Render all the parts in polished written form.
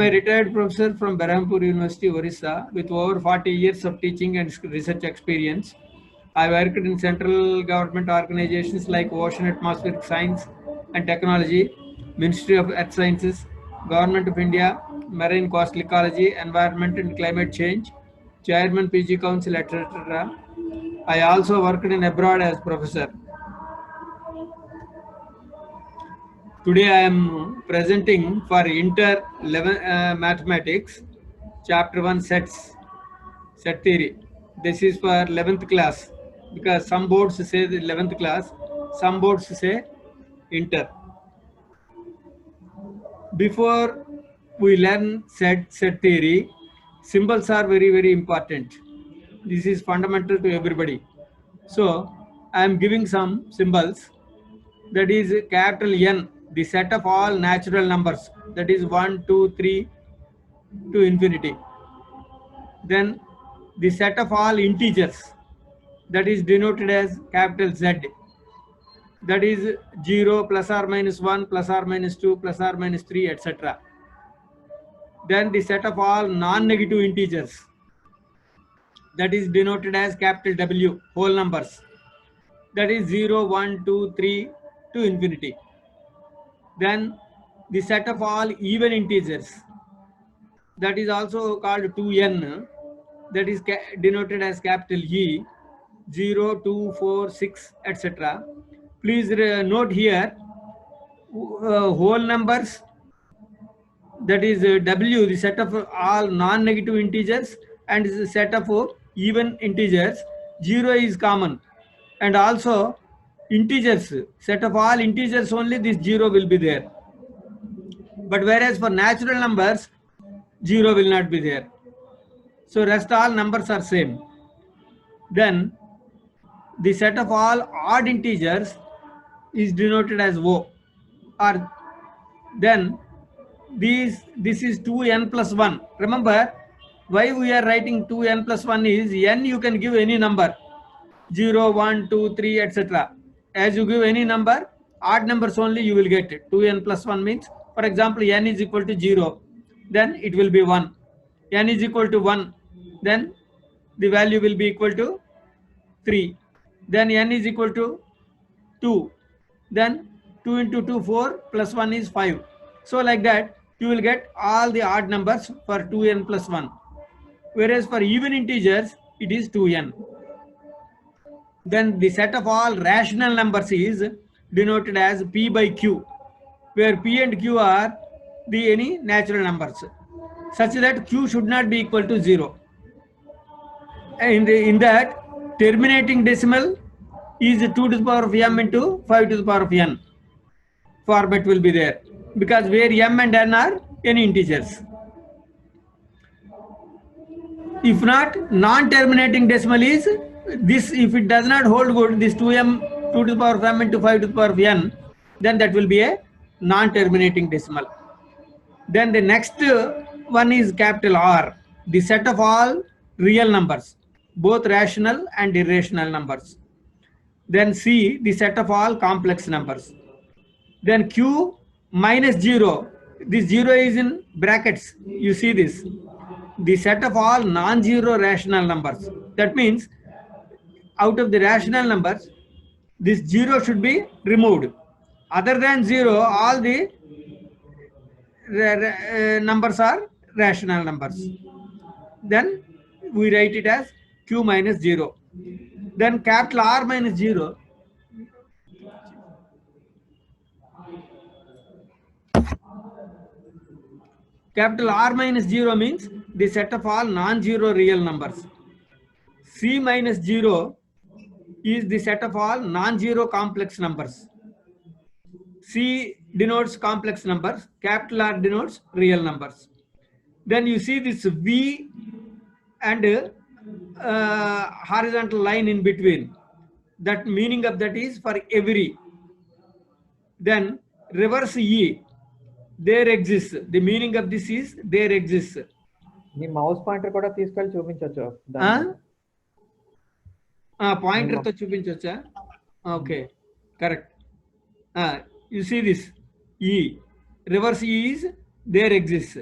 A retired professor from Berhampur University, Orissa, with over 40 years of teaching and research experience. I worked in central government organizations like Ocean Atmospheric Science and Technology, Ministry of Earth Sciences, Government of India, Marine Coastal Ecology, Environment and Climate Change, Chairman PG Council, etc. I also worked in abroad as professor. Today I am presenting for Inter 11 Mathematics, Chapter 1 Sets, Set Theory. This is for 11th class because some boards say the 11th class, some boards say Inter. Before we learn set theory, symbols are very important. This is fundamental to everybody. So I am giving some symbols. That is capital N, the set of all natural numbers, that is 1, 2, 3 to infinity. Then the set of all integers, that is denoted as capital Z, that is 0, plus or minus 1, plus or minus 2, plus or minus 3, etc. Then the set of all non-negative integers, that is denoted as capital W, whole numbers, that is 0, 1, 2, 3 to infinity. Then the set of all even integers, that is also called 2n, that is denoted as capital E, 0, 2, 4, 6, etc. Please note here, whole numbers, that is W, the set of all non-negative integers, and the set of even integers, 0 is common. And also integers, set of all integers only this 0 will be there. But whereas for natural numbers, 0 will not be there. So rest all numbers are same. Then the set of all odd integers is denoted as O. Or then this is 2n plus 1. Remember, why we are writing 2n plus 1 is n you can give any number, 0, 1, 2, 3, etc. As you give any number, odd numbers only you will get it. 2n plus 1 means, for example, n is equal to 0, then it will be 1. N is equal to 1, then the value will be equal to 3. Then n is equal to 2, then 2 into 2, 4, plus 1 is 5. So like that, you will get all the odd numbers for 2n plus 1. Whereas for even integers, it is 2n. Then the set of all rational numbers is denoted as P by Q, where P and Q are the any natural numbers, such that Q should not be equal to 0. In that, terminating decimal is 2 to the power of m into 5 to the power of n. Format will be there, because where m and n are any integers. If not, non-terminating decimal is this. If it does not hold good, this 2m, 2 to the power of m into 5 to the power of n, then that will be a non-terminating decimal. Then the next one is capital R, the set of all real numbers, both rational and irrational numbers. Then C, the set of all complex numbers. Then Q minus 0, this 0 is in brackets, you see this, the set of all non-zero rational numbers. That means out of the rational numbers, this 0 should be removed. Other than 0, all the numbers are rational numbers. Then we write it as Q minus 0. Then capital R minus 0. Capital R minus 0 means the set of all non-zero real numbers. C minus 0 is the set of all non-zero complex numbers. C denotes complex numbers, capital R denotes real numbers. Then you see this V and horizontal line in between. That meaning of that is for every. Then reverse E, there exists. The meaning of this is there exists. మీ mouse pointer కూడా తీసుకెళ్ళి చూపించొచ్చు. Pointer తో చూపించొచ్చా? Okay, correct. You see this E, reverse E is there exists.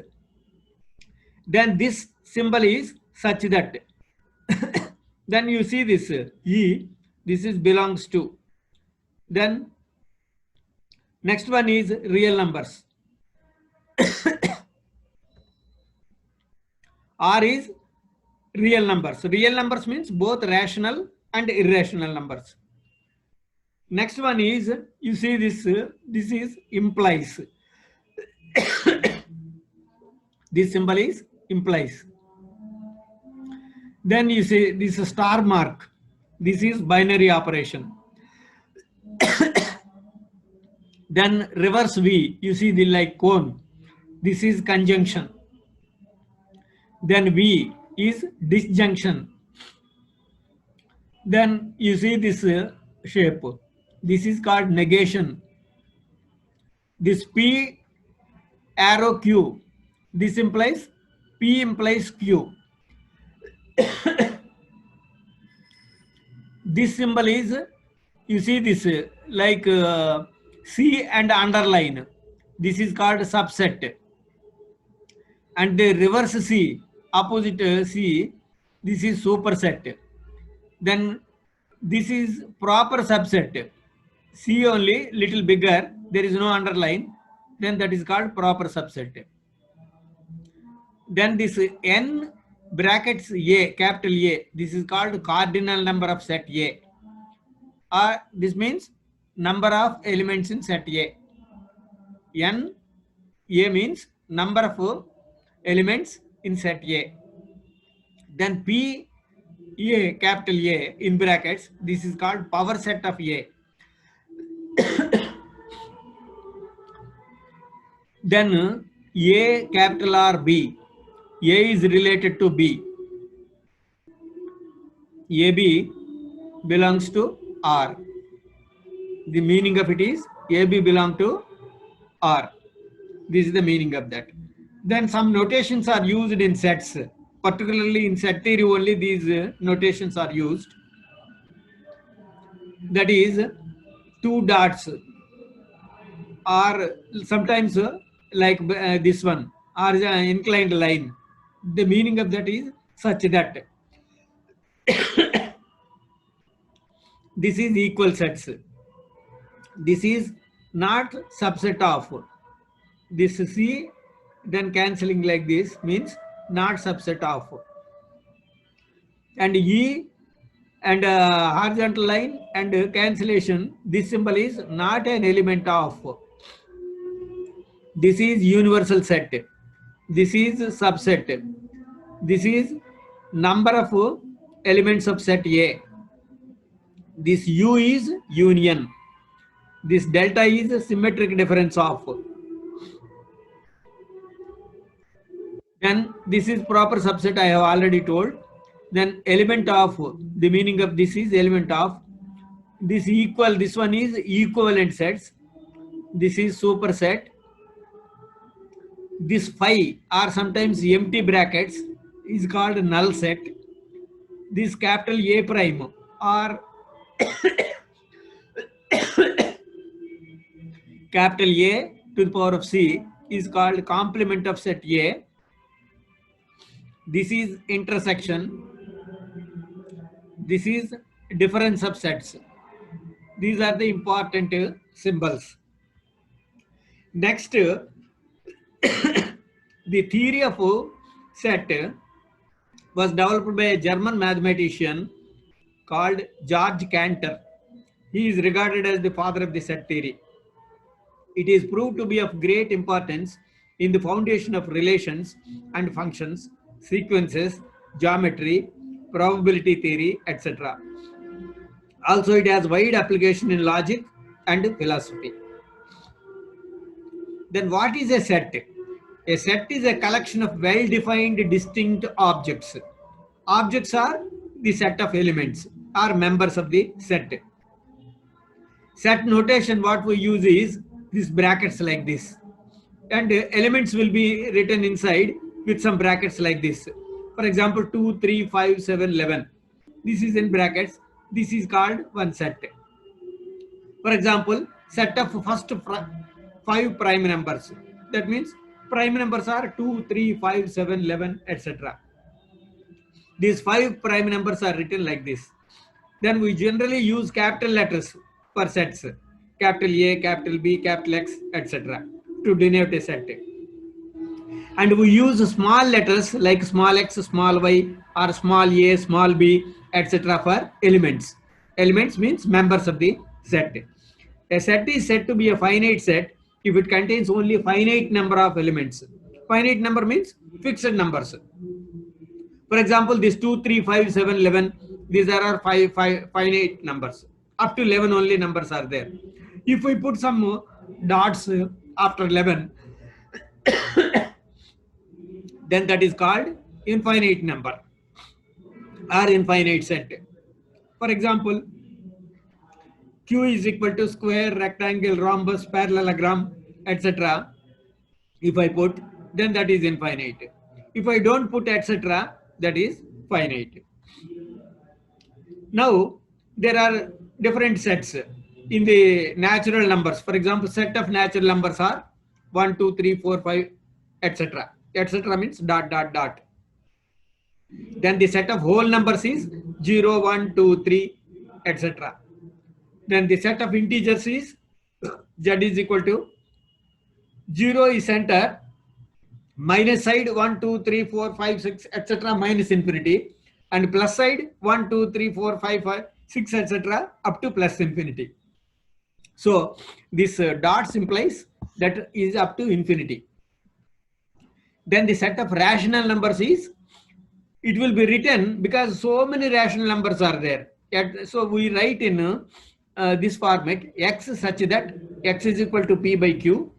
then this symbol is such that then you see this E, this is belongs to. Then next one is real numbers. R is real numbers. Real numbers means both rational and irrational numbers. Next one is, you see this, this is implies. This symbol is implies. Then you see this star mark. This is binary operation. Then reverse V, you see the like cone. This is conjunction. Then V is disjunction. Then you see this shape. This is called negation. This P arrow Q. This implies P implies Q. This symbol is, you see this like C and underline. This is called subset. And the reverse C, opposite C, this is superset. Then this is proper subset. C only little bigger, there is no underline, then that is called proper subset. Then this N brackets A, capital A, this is called cardinal number of set A. This means number of elements in set A. N, A means number of elements in set A. Then P, A, capital A in brackets, this is called power set of A. Then A, capital R, B. A is related to B. AB belongs to R. The meaning of it is AB belong to R. This is the meaning of that. Then some notations are used in sets. Particularly in set theory only these notations are used. That is 2 dots or sometimes like this one or an inclined line. The meaning of that is such that this is equal sets. This is not subset of. This C then cancelling like this means not subset of. And E and horizontal line and cancellation, this symbol is not an element of. This is universal set. This is subset. This is number of elements of set A. This U is union. This delta is symmetric difference of. Then this is proper subset, I have already told. Then element of, the meaning of this is element of. This equal, this one is equivalent sets. This is superset. This phi or sometimes empty brackets is called null set. This capital A prime or capital A to the power of C is called complement of set A. This is intersection. This is difference of sets. These are the important symbols. Next, the theory of set was developed by a German mathematician called Georg Cantor. He is regarded as the father of the set theory. It is proved to be of great importance in the foundation of relations and functions, sequences, geometry, probability theory, etc. Also, it has wide application in logic and philosophy. Then what is a set? A set is a collection of well-defined distinct objects. Objects are the set of elements or members of the set. Set notation, what we use is these brackets like this. And elements will be written inside with some brackets like this. For example, 2, 3, 5, 7, 11. This is in brackets. This is called one set. For example, set of first 5 prime numbers. That means prime numbers are 2, 3, 5, 7, 11, etc. These 5 prime numbers are written like this. Then we generally use capital letters for sets, capital A, capital B, capital X, etc. to denote a set. And we use small letters like small x, small y, or small a, small b, etc. for elements. Elements means members of the set. A set is said to be a finite set if it contains only a finite number of elements. Finite number means fixed numbers. For example, this 2, 3, 5, 7, 11, these are our finite numbers. Up to 11 only numbers are there. If we put some dots after 11, then that is called infinite number or infinite set. For example, Q is equal to square, rectangle, rhombus, parallelogram, etc. If I put, then that is infinite. If I don't put etc., that is finite. Now, there are different sets in the natural numbers. For example, set of natural numbers are 1, 2, 3, 4, 5, etc. Etc. means dot, dot, dot. Then the set of whole numbers is 0, 1, 2, 3, etc. Then the set of integers is z is equal to 0 is center, minus side 1, 2, 3, 4, 5, 6, etc. minus infinity, and plus side 1, 2, 3, 4, 5, 6, etc. up to plus infinity. So this dots implies that is up to infinity. Then the set of rational numbers is, it will be written because so many rational numbers are there. So we write in this format x such that x is equal to p by q,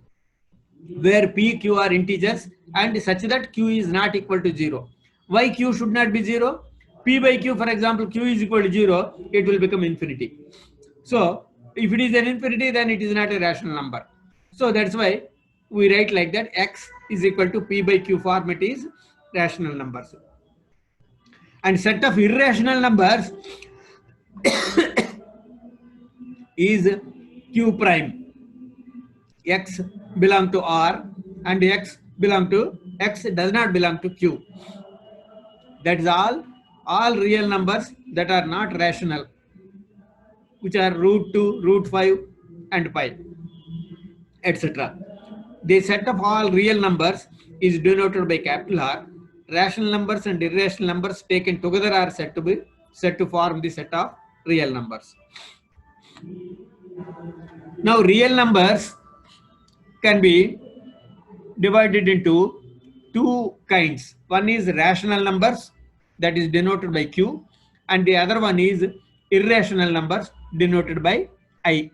where p, q are integers, and such that q is not equal to 0. Why q should not be 0? P by q, for example, q is equal to 0, it will become infinity. So if it is an infinity, then it is not a rational number. So that's why we write like that, x is equal to p by q format is rational numbers. And set of irrational numbers is q prime. X belong to R and X does not belong to Q. That is all real numbers that are not rational, which are root 2, root 5 and pi, etc. The set of all real numbers is denoted by capital R. Rational numbers and irrational numbers taken together are said to form the set of real numbers. Now real numbers can be divided into two kinds. One is rational numbers, that is denoted by Q, and the other one is irrational numbers denoted by I.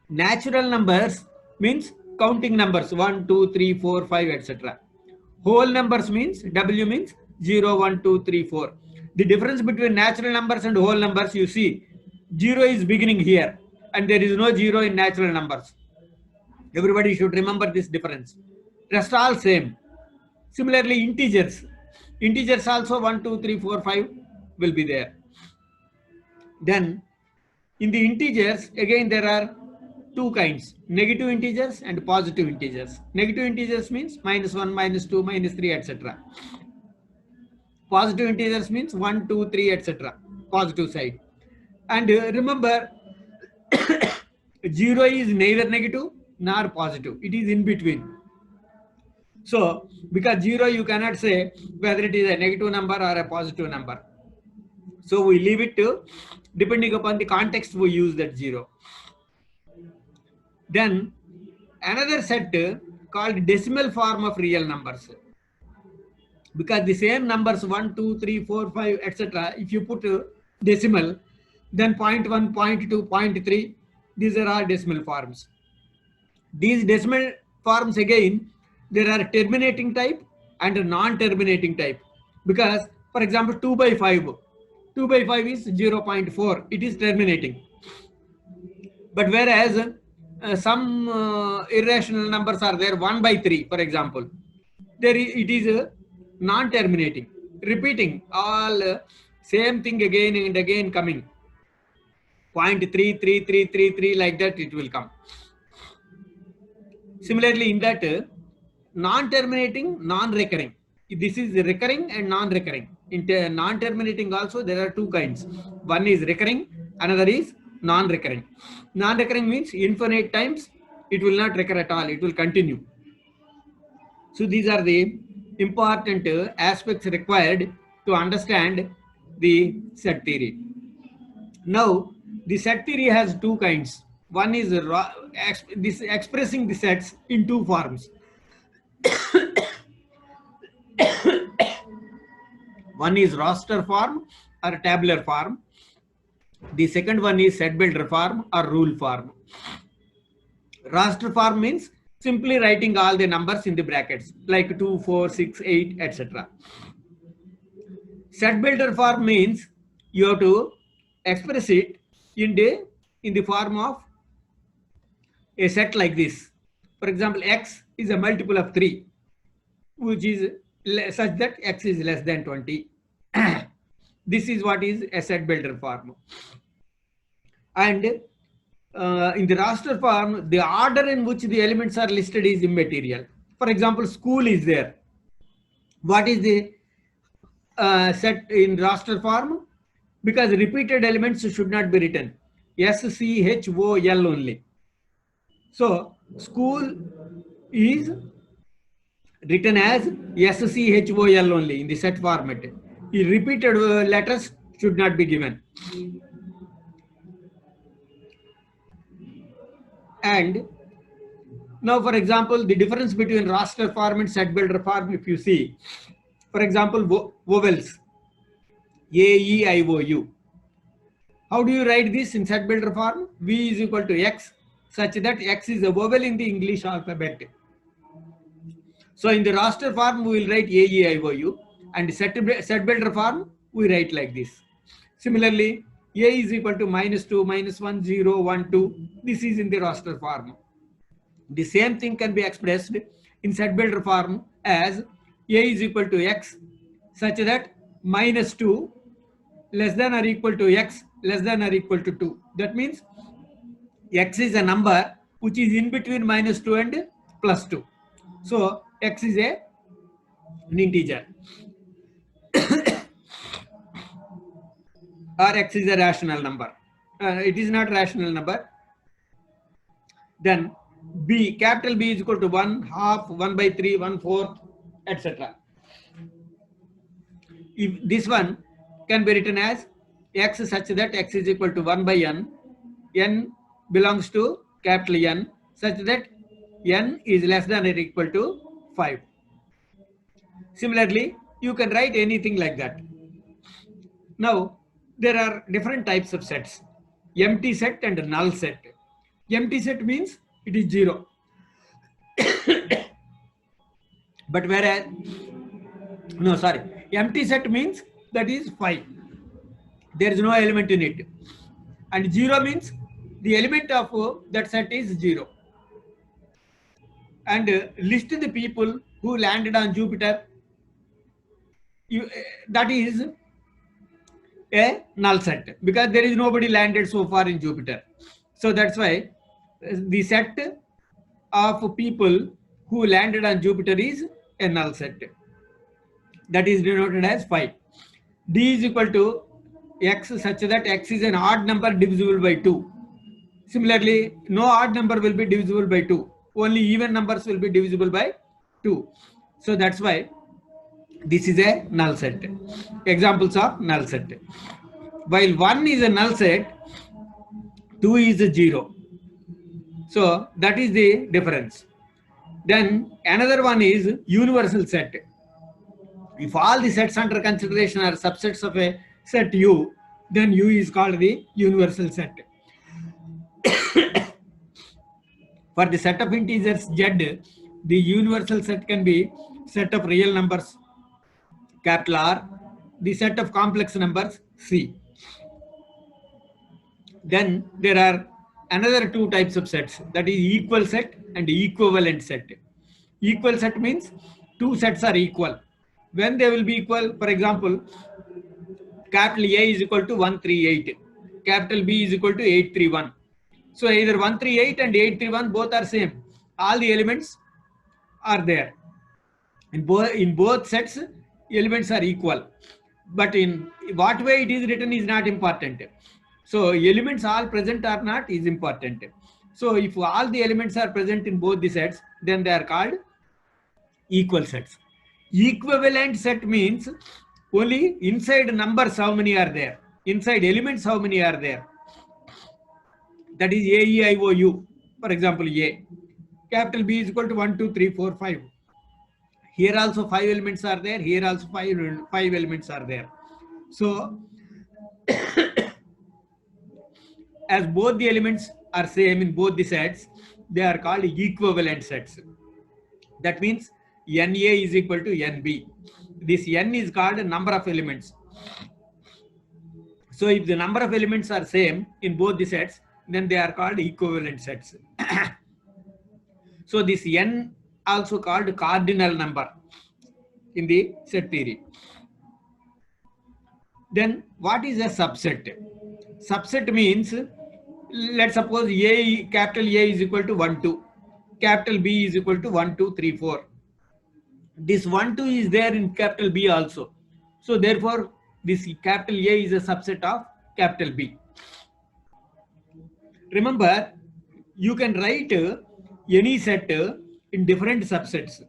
Natural numbers means counting numbers 1, 2, 3, 4, 5, etc. Whole numbers means W means 0, 1, 2, 3, 4. The difference between natural numbers and whole numbers, you see, 0 is beginning here and there is no 0 in natural numbers. Everybody should remember this difference. Rest all same. Similarly, integers also 1, 2, 3, 4, 5 will be there. Then in the integers, again there are two kinds, negative integers and positive integers. Negative integers means -1, -2, -3, etc. Positive integers means 1, 2, 3, etc. Positive side. And remember, 0 is neither negative nor positive. It is in between. So, because 0 you cannot say whether it is a negative number or a positive number. So we leave it to, depending upon the context, we use that 0. Then another set called decimal form of real numbers. Because the same numbers 1, 2, 3, 4, 5, etc. if you put decimal, then 0.1, 0.2, 0.3, these are all decimal forms. These decimal forms, again, there are terminating type and a non-terminating type. Because, for example, 2 by 5 is 0.4, it is terminating. But whereas some irrational numbers are there, 1 by 3, for example, it is non-terminating, repeating all same thing again and again coming. 0.33333 like that it will come. Similarly, in that non-terminating, non-recurring. This is recurring and non-recurring. In non-terminating also there are two kinds. One is recurring, another is non-recurring. Non-recurring means infinite times it will not recur at all. It will continue. So these are the important aspects required to understand the set theory. Now, the set theory has two kinds. One is this expressing the sets in two forms. One is roster form or tabular form. The second one is set builder form or rule form. Roster form means simply writing all the numbers in the brackets like 2, 4, 6, 8, etc. Set builder form means you have to express it in the form of a set like this. For example, x is a multiple of 3, which is such that x is less than 20. This is what is a set builder form. And in the roster form, the order in which the elements are listed is immaterial. For example, school is there. What is the set in roster form? Because repeated elements should not be written. SCHOL only. So school is written as SCHOL only in the set format. The repeated letters should not be given. And now, for example, the difference between roster form and set builder form, if you see, for example, vowels, A, E, I, O, U. How do you write this in set builder form? V is equal to X, such that X is a vowel in the English alphabet. So in the roster form, we will write A, E, I, O, U, and set builder form, we write like this. Similarly, A is equal to -2, -1, 0, 1, 2. This is in the roster form. The same thing can be expressed in set builder form as A is equal to X, such that -2 less than or equal to X less than or equal to 2. That means X is a number which is in between -2 and +2. So X is an integer. Or X is a rational number. It is not rational number. Then B, capital B is equal to 1/2, 1/3, 1/4, etc. If this one can be written as X such that X is equal to 1/n, n belongs to capital N, such that n is less than or equal to 5. Similarly, you can write anything like that. Now, there are different types of sets, empty set and null set. Empty set means it is 0. But whereas, no, sorry, empty set means that is 5. There is no element in it. And 0 means the element of that set is 0. And list the people who landed on Jupiter, that is a null set, because there is nobody landed so far in Jupiter. So that's why the set of people who landed on Jupiter is a null set. That is denoted as 5. D is equal to X such that X is an odd number divisible by 2. Similarly, no odd number will be divisible by 2. Only even numbers will be divisible by 2. So that's why this is a null set. Examples of null set. While 1 is a null set, 2 is a 0. So that is the difference. Then another one is universal set. If all the sets under consideration are subsets of a set U, then U is called the universal set. For the set of integers Z, the universal set can be set of real numbers, capital R, the set of complex numbers, C. Then there are another two types of sets, that is equal set and equivalent set. Equal set means two sets are equal. When they will be equal, for example, capital A is equal to 138, capital B is equal to 831. So either 138 and 831 both are same. all the elements are there. In both sets, elements are equal. But in what way it is written is not important. So elements all present or not is important. So if all the elements are present in both the sets, then they are called equal sets. Equivalent set means only inside numbers how many are there, inside elements how many are there. That is A, E, I, O, U. For example, A. Capital B is equal to 1, 2, 3, 4, 5. Here also 5 elements are there. Here also five elements are there. So as both the elements are same in both the sets, they are called equivalent sets. That means NA is equal to NB. This N is called number of elements. So if the number of elements are same in both the sets, then they are called equivalent sets. So this N also called cardinal number in the set theory. Then what is a subset? Subset means, let's suppose capital A is equal to 1, 2. Capital B is equal to 1, 2, 3, 4. This 1, 2 is there in capital B also. So therefore, this capital A is a subset of capital B. Remember, you can write any set in different subsets.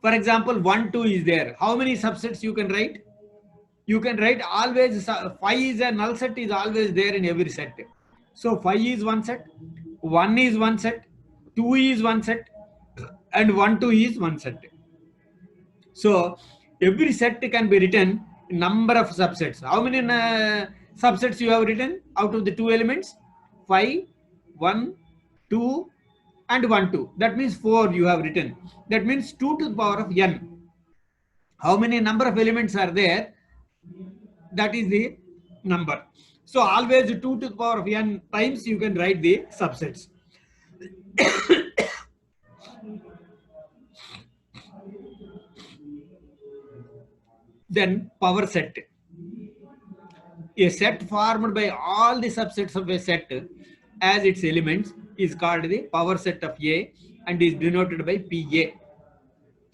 For example, 1, 2 is there. How many subsets you can write? You can write always 5 is a null set, is always there in every set. So 5 is one set, 1 is one set, 2 is one set, and 1, 2 is one set. So every set can be written in number of subsets. How many subsets you have written out of the 2 elements? 5, 1, 2, and 1, 2. That means 4 you have written. That means 2 to the power of n. How many number of elements are there? That is the number. So always 2 to the power of n times you can write the subsets. Then power set. A set formed by all the subsets of a set as its elements is called the power set of A and is denoted by PA.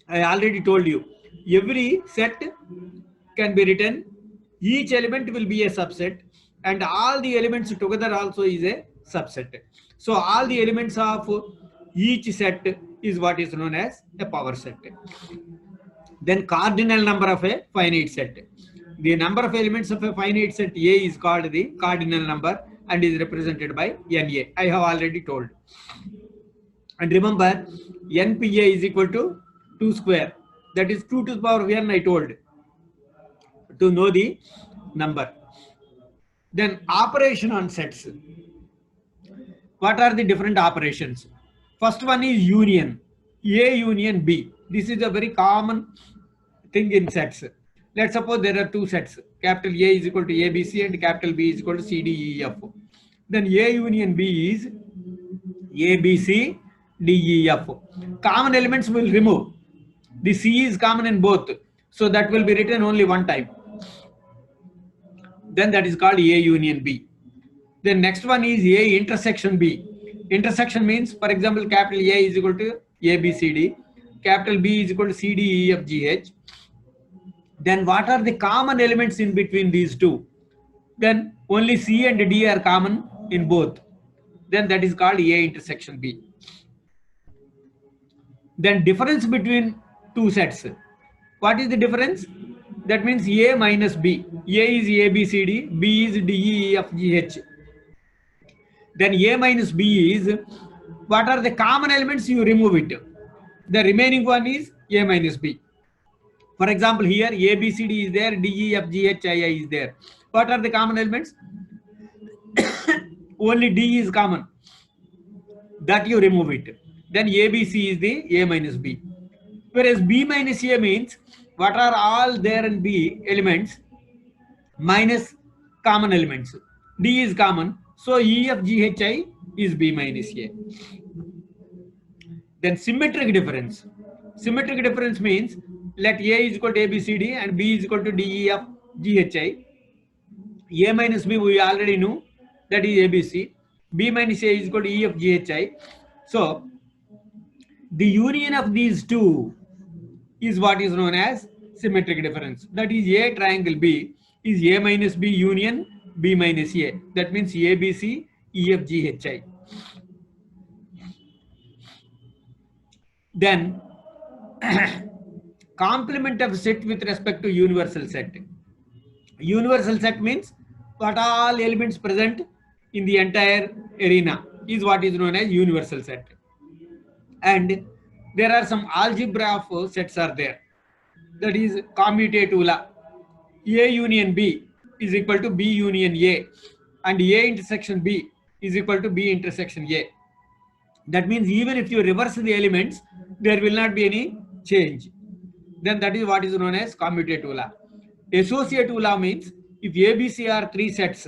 I already told you, every set can be written, each element will be a subset, and all the elements together also is a subset. So all the elements of each set is what is known as a power set. Then cardinal number of a finite set. The number of elements of a finite set A is called the cardinal number and is represented by NA. I have already told. And remember, NPA is equal to 2 square. That is 2 to the power of n I told, to know the number. Then operation on sets. What are the different operations? First one is union. A union B. This is a very common thing in sets. Let's suppose there are 2 sets. Capital A is equal to ABC and capital B is equal to CDEF. Then A union B is ABC, DEF. Common elements will remove. The C is common in both. So that will be written only one time. Then that is called A union B. Then next one is A intersection B. Intersection means, for example, capital A is equal to ABCD. Capital B is equal to CDEFGH. Then what are the common elements in between these two? Then only C and D are common in both. Then that is called A intersection B. Then difference between 2 sets. What is the difference? That means A minus B. A is ABCD, B is DEFGH. Then A minus B is, what are the common elements? You remove it. The remaining one is A minus B. For example, here ABCD is there, DEFGHII is there. What are the common elements? Only D is common. That you remove it. Then ABC is the A minus B. Whereas B minus A means, what are all there in B elements minus common elements. D is common. So EFGHI is B minus A. Then symmetric difference. Symmetric difference means, let A is equal to ABCD and B is equal to DEFGHI. A minus B we already knew, that is ABC. B minus A is equal to EFGHI. So The union of these two is what is known as symmetric difference. That is, A triangle B is A minus B union B minus A. That means ABC, EF, GHI. Then complement of set with respect to universal set. Universal set means what all elements present in the entire arena is what is known as universal set. And there are some algebra of sets are there. That is commutative law. A union B is equal to B union A, and A intersection B is equal to B intersection A. That means even if you reverse the elements, there will not be any change. Then that is what is known as commutative law. Associative law means if ABC are three sets,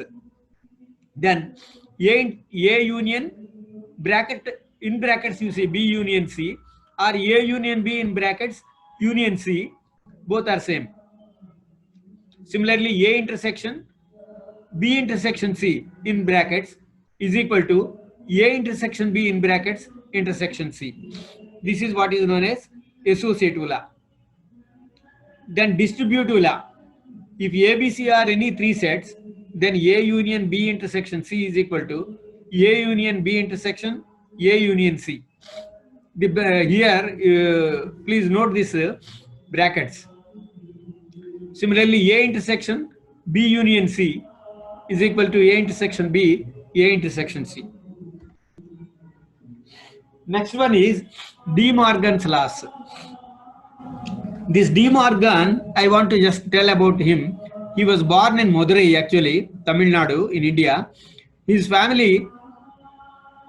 then A union bracket in brackets you see B union C, or A union B in brackets union C, both are same. Similarly, A intersection B intersection C in brackets is equal to A intersection B in brackets intersection C. This is what is known as associative law. Then distributive law. If ABC are any three sets, then A union B intersection C is equal to A union B intersection A union C. Here, please note this brackets. Similarly, A intersection B union C is equal to A intersection B, A intersection C. Next one is De Morgan's laws. This De Morgan, I want to just tell about him. He was born in Madurai, actually, Tamil Nadu, in India. His family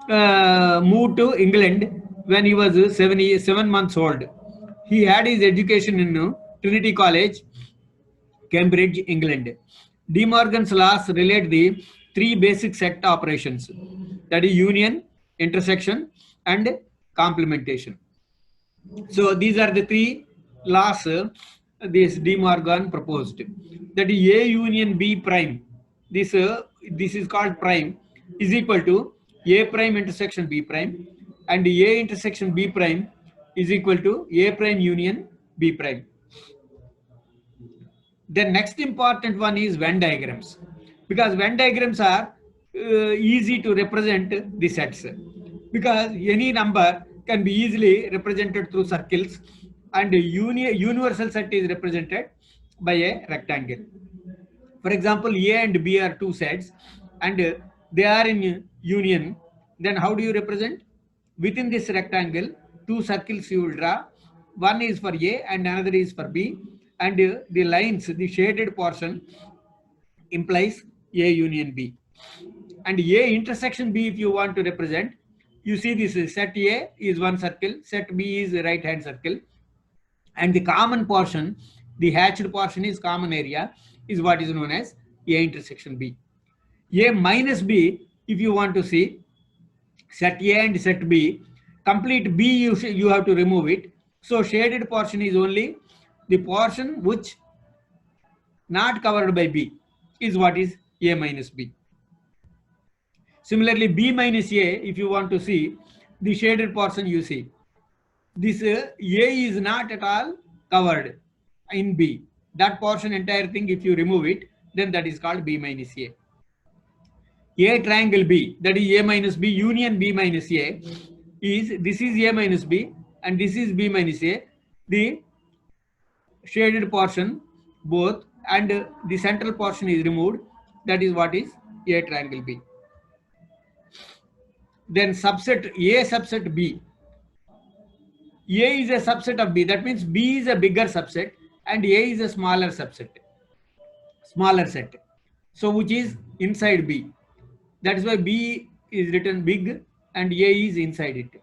moved to England when he was 7 months old. He had his education in Trinity College, Cambridge, England. De Morgan's laws relate the three basic set operations, that is union, intersection, and complementation. So these are the three laws this De Morgan proposed. That is A union B prime. This is called prime is equal to A prime intersection B prime, and A intersection B prime is equal to A prime union B prime. The next important one is Venn diagrams, because Venn diagrams are easy to represent the sets, because any number can be easily represented through circles, and universal set is represented by a rectangle. For example, A and B are two sets and they are in union. Then how do you represent? Within this rectangle, two circles you will draw. One is for A and another is for B, and the lines, the shaded portion implies A union B. And A intersection B, if you want to represent, you see this set A is one circle, set B is a right hand circle, and the common portion, the hatched portion is common area, is what is known as A intersection B. A minus B, if you want to see set A and set B, complete B you have to remove it. So shaded portion is only the portion which not covered by B is what is A minus B. Similarly, B minus A, if you want to see the shaded portion, you see this A is not at all covered in B. That portion, entire thing, if you remove it, then that is called B minus A. A triangle B, that is A minus B union B minus A, is this is A minus B and this is B minus A. The shaded portion both and the central portion is removed. That is what is A triangle B. Then subset A subset B. A is a subset of B. That means B is a bigger subset and A is a smaller subset, smaller set. So which is inside B. That is why B is written big and A is inside it.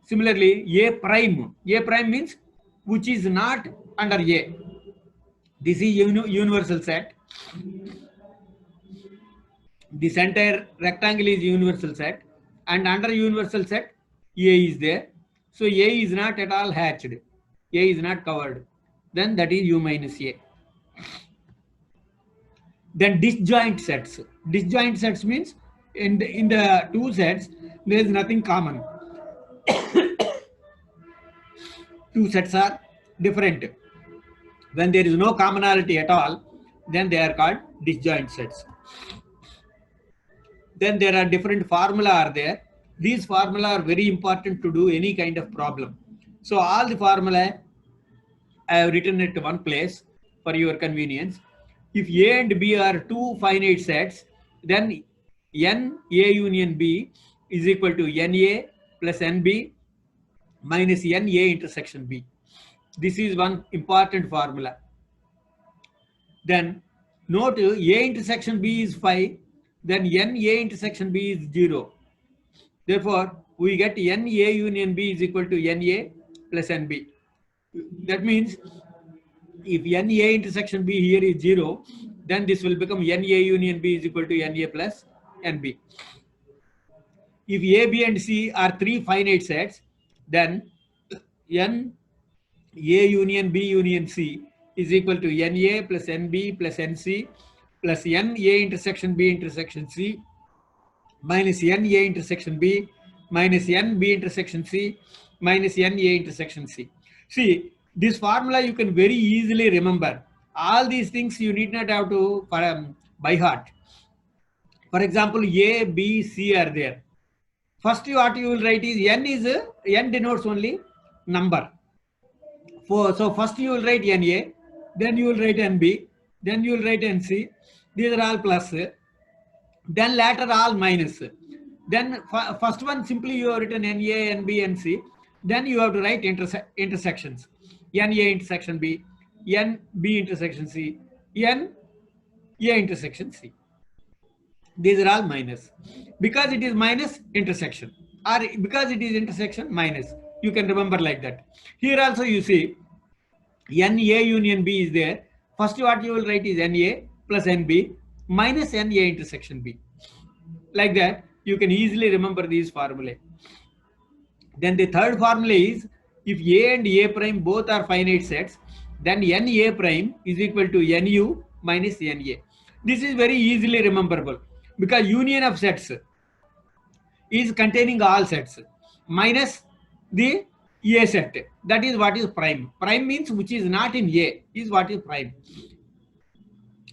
Similarly, A prime. A prime means which is not under A. This is universal set. This entire rectangle is universal set, and under universal set A is there. So A is not at all hatched. A is not covered. Then that is U minus A. Then disjoint sets. Disjoint sets means in the two sets there is nothing common. two sets are different. When there is no commonality at all, then they are called disjoint sets. Then there are different formula are there. These formula are very important to do any kind of problem. So all the formula I have written it one place for your convenience. If A and B are two finite sets, then N A union B is equal to NA plus NB minus NA intersection B. This is one important formula. Then note A intersection B is 5, then NA intersection B is 0. Therefore, we get NA union B is equal to NA plus NB. That means if NA intersection B here is 0, then this will become NA union B is equal to NA plus NB. If A, B and C are three finite sets, then N A union B union C is equal to NA plus NB plus NC plus NA intersection B intersection C minus NA intersection B minus NB intersection C minus NA intersection C. See, this formula you can very easily remember. All these things you need not have to by heart. For example, A, B, C are there. First what you will write is N denotes only number. So first you will write NA, then you will write NB, then you will write NC. These are all plus. Then later all minus. Then first one simply you have written NA, NB, NC. Then you have to write intersections. NA intersection B, NB intersection C, NA intersection C. These are all minus. Because it is minus, intersection. Or because it is intersection, minus. You can remember like that. Here also you see NA union B is there. First what you will write is NA plus NB minus NA intersection B. Like that, you can easily remember these formulae. Then the third formula is, if A and A prime both are finite sets, then NA prime is equal to NU minus NA. This is very easily rememberable because union of sets is containing all sets minus the A set. That is what is prime. Prime means which is not in A is what is prime.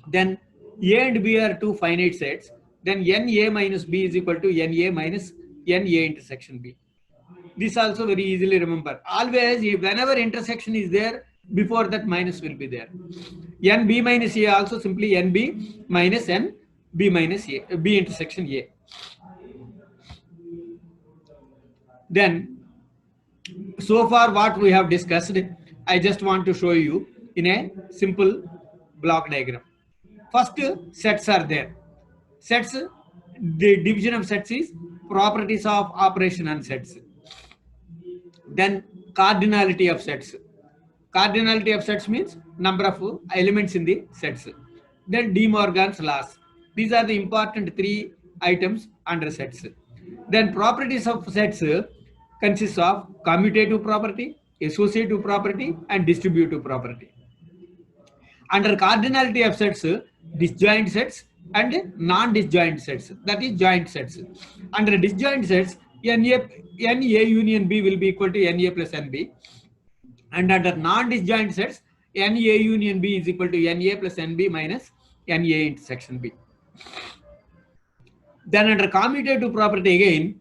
Then A and B are two finite sets. Then NA minus B is equal to NA minus NA intersection B. This also very easily remember. Always, whenever intersection is there, before that minus will be there. NB minus A also simply NB minus NB minus A, B intersection A. Then, so far what we have discussed, I just want to show you in a simple block diagram. First, sets are there. Sets, the division of sets is properties of operation on sets. Then cardinality of sets. Cardinality of sets means number of elements in the sets. Then De Morgan's laws. These are the important three items under sets. Then properties of sets consists of commutative property, associative property, and distributive property. Under cardinality of sets, disjoint sets and non-disjoint sets, that is joint sets. Under disjoint sets, NA union B will be equal to NA plus NB. And under non-disjoint sets, NA union B is equal to NA plus NB minus NA intersection B. Then under commutative property again,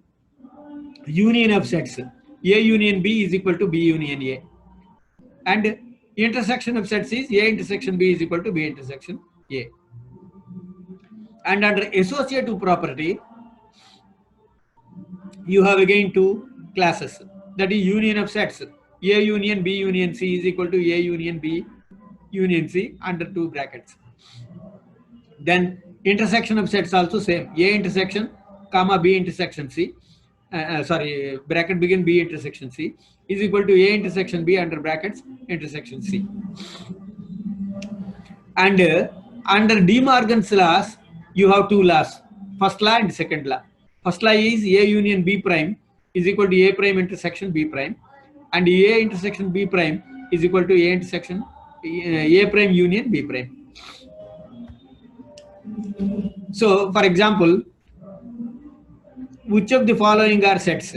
union of sets, A union B is equal to B union A. And intersection of sets is A intersection B is equal to B intersection A. And under associative property, you have again two classes, that is union of sets. A union B union C is equal to A union B union C under two brackets. Then intersection of sets also same, A intersection comma B intersection C, bracket begin B intersection C is equal to A intersection B under brackets intersection C. And under De Morgan's laws, you have two laws, first law and second law. First law is A union B prime is equal to A prime intersection B prime, and A intersection B prime is equal to A intersection A prime union B prime. So, for example, which of the following are sets?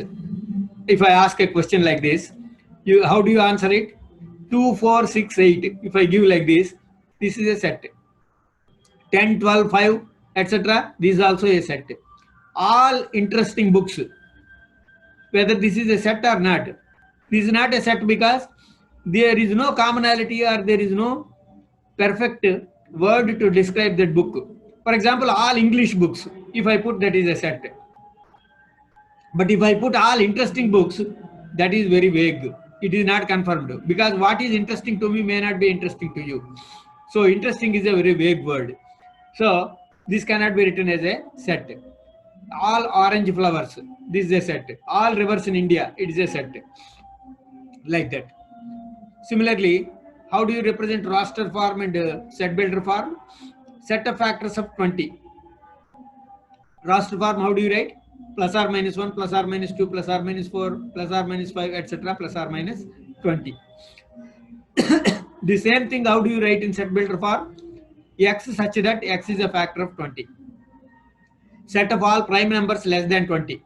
If I ask a question like this, How do you answer it? 2, 4, 6, 8. If I give like this is a set. 10, 12, 5, etc. This is also a set. All interesting books, whether this is a set or not. This is not a set because there is no commonality or there is no perfect word to describe that book. For example, all English books, if I put, that is a set. But if I put all interesting books, that is very vague. It is not confirmed because what is interesting to me may not be interesting to you. So interesting is a very vague word. So this cannot be written as a set. All orange flowers, this is a set. All rivers in India, it is a set. Like that. Similarly, how do you represent roster form and set builder form? Set of factors of 20. Roster form, how do you write? Plus or minus 1, plus or minus 2, plus or minus 4, plus or minus 5, etc. plus or minus 20. The same thing, how do you write in set builder form? X such that X is a factor of 20. Set of all prime numbers less than 20.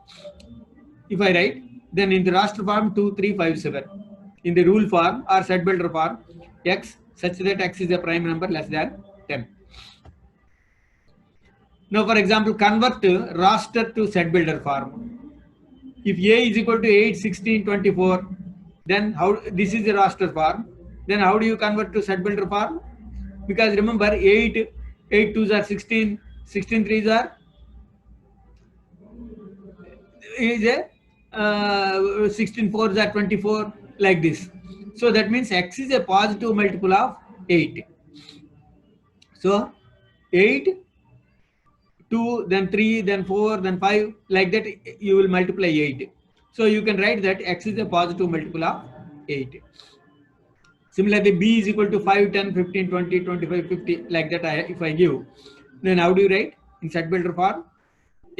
If I write, then in the roster form 2, 3, 5, 7. In the rule form or set builder form, X such that X is a prime number less than 10. Now, for example, convert roster to set builder form. If A is equal to 8, 16, 24, then how, this is the roster form. Then how do you convert to set builder form? Because remember, 8 2s are 16, 16 3s are is a 16 4s are 24, like this. So that means X is a positive multiple of 8. So 8, 2, then 3, then 4, then 5, like that you will multiply 8. So you can write that X is a positive multiple of 8. Similarly, B is equal to 5, 10, 15, 20, 25, 50, like that if I give, then how do you write in set builder form?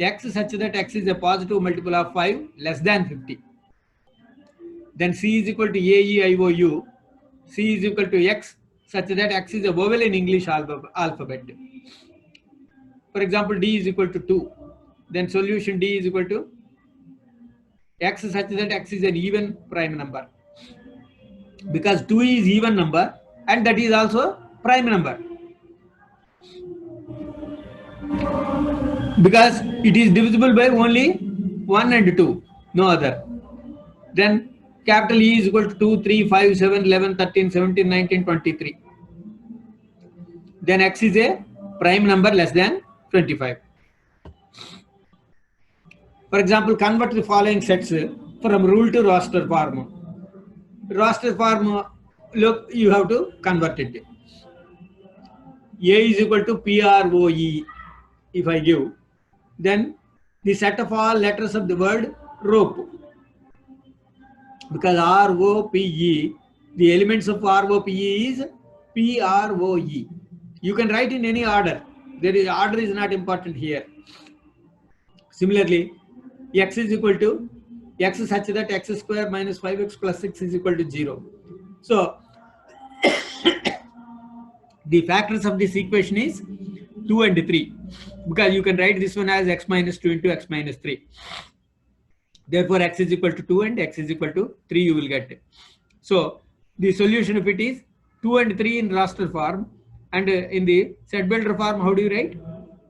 X such that X is a positive multiple of 5 less than 50. Then C is equal to A, E, I, O, U. C is equal to X such that X is a vowel in English alphabet. For example, D is equal to 2. Then solution D is equal to X such that X is an even prime number. Because 2 is even number and that is also prime number. Because it is divisible by only 1 and 2, no other. Then capital E is equal to 2, 3, 5, 7, 11, 13, 17, 19, 23. Then X is a prime number less than 25. For example, convert the following sets from rule to roster form. Roster form, look, you have to convert it. A is equal to PROE. If I give, then the set of all letters of the word rope. Because ROPE, the elements of ROPE is PROE. You can write in any order. Order is not important here. Similarly, X is equal to X such that X square minus 5X plus 6 is equal to 0. So the factors of this equation is 2 and 3, because you can write this one as X minus 2 into X minus 3. Therefore, X is equal to 2 and X is equal to 3 you will get. So the solution of it is 2 and 3 in roster form, and in the set builder form, how do you write?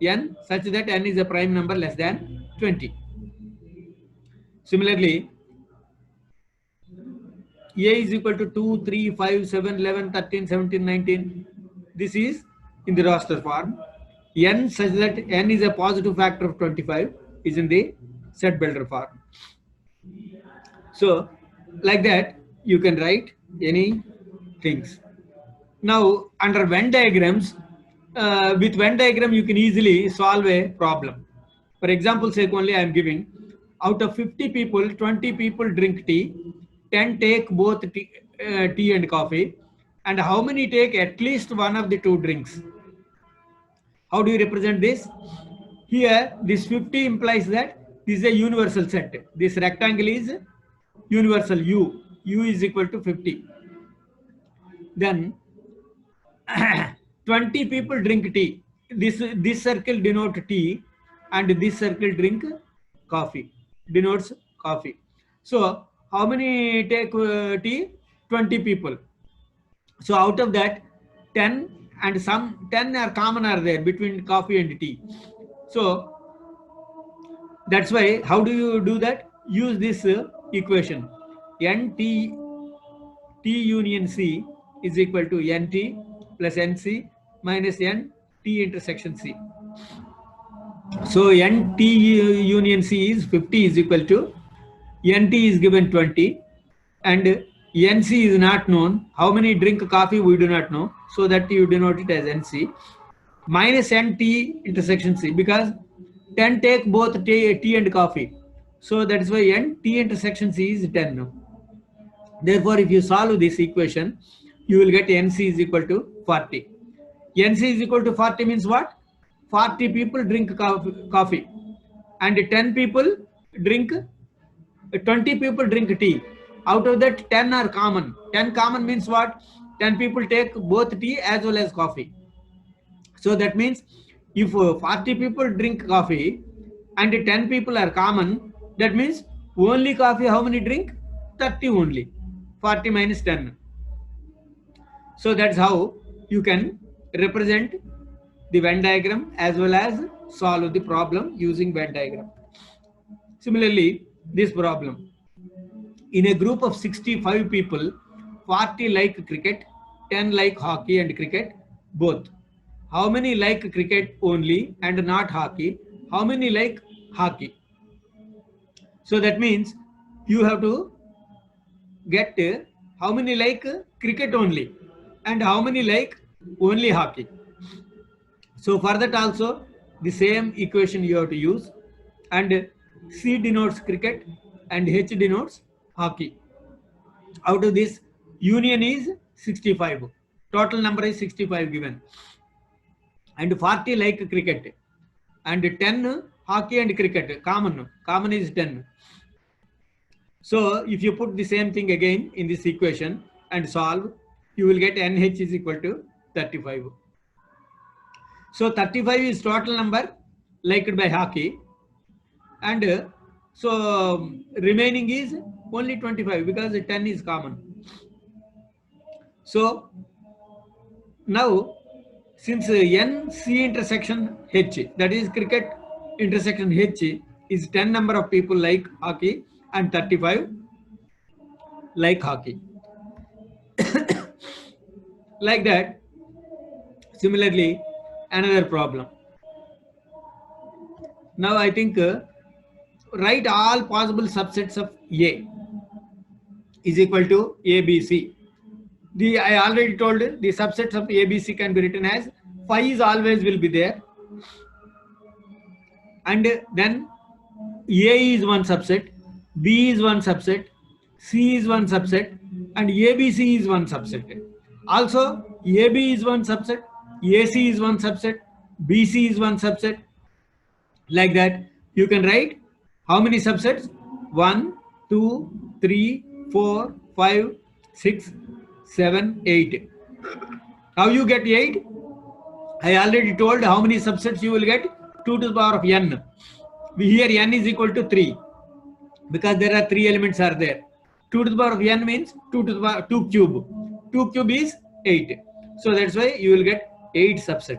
N such that N is a prime number less than 20. Similarly, A is equal to 2, 3, 5, 7, 11, 13, 17, 19. This is in the roster form. N such that N is a positive factor of 25 is in the set builder form. So like that you can write any things. Now under Venn diagrams, with Venn diagram you can easily solve a problem. For example sake only I am giving, out of 50 people, 20 people drink tea, 10 take both tea and coffee, and how many take at least one of the two drinks? How do you represent this? Here this 50 implies that this is a universal set. This rectangle is universal U. U is equal to 50. Then 20 people drink tea. This circle denotes tea and this circle drink coffee, denotes coffee. So how many take tea? 20 people. So out of that, 10 and some 10 are common are there between coffee and tea. So that's why, how do you do that? Use this equation. NT T union C is equal to NT plus NC minus NT intersection C. So NT union C is 50 is equal to NT is given 20 and NC is not known. How many drink coffee we do not know. So that you denote it as NC minus NT intersection C, because 10 take both tea and coffee. So that is why NT intersection C is 10. Therefore, if you solve this equation, you will get NC is equal to 40. NC is equal to 40 means what? 40 people drink coffee and 10 people drink, 20 people drink tea. Out of that, 10 are common. 10 common means what? 10 people take both tea as well as coffee. So that means if 40 people drink coffee and 10 people are common, that means only coffee, how many drink? 30 only. 40 minus 10. So that's how you can represent the Venn diagram as well as solve the problem using Venn diagram. Similarly, this problem. In a group of 65 people, 40 like cricket, 10 like hockey and cricket, both. How many like cricket only and not hockey? How many like hockey? So that means you have to get how many like cricket only and how many like only hockey. So for that also the same equation you have to use, and C denotes cricket and H denotes hockey. Out of this, union is 65. Total number is 65 given. And 40 like cricket and 10 hockey and cricket common is 10. So if you put the same thing again in this equation and solve, you will get NH is equal to 35. So 35 is total number liked by hockey, and so remaining is only 25 because 10 is common. So now, since NC intersection H, that is cricket intersection H, is 10 number of people like hockey and 35 like hockey. Like that, similarly, another problem. Now I think write all possible subsets of A is equal to ABC. I already told the subsets of ABC can be written as phi is always will be there, and then A is one subset, B is one subset, C is one subset, and ABC is one subset. Also, AB is one subset, AC is one subset, BC is one subset. Like that, you can write how many subsets? 1, 2, 3, 4, 5, 6, 7, 8. How you get 8? I already told how many subsets you will get. 2 to the power of n. Here n is equal to 3 because there are 3 elements are there. 2 to the power of n means 2 to the power 2 cube. 2 cube is 8. So that's why you will get 8 subsets.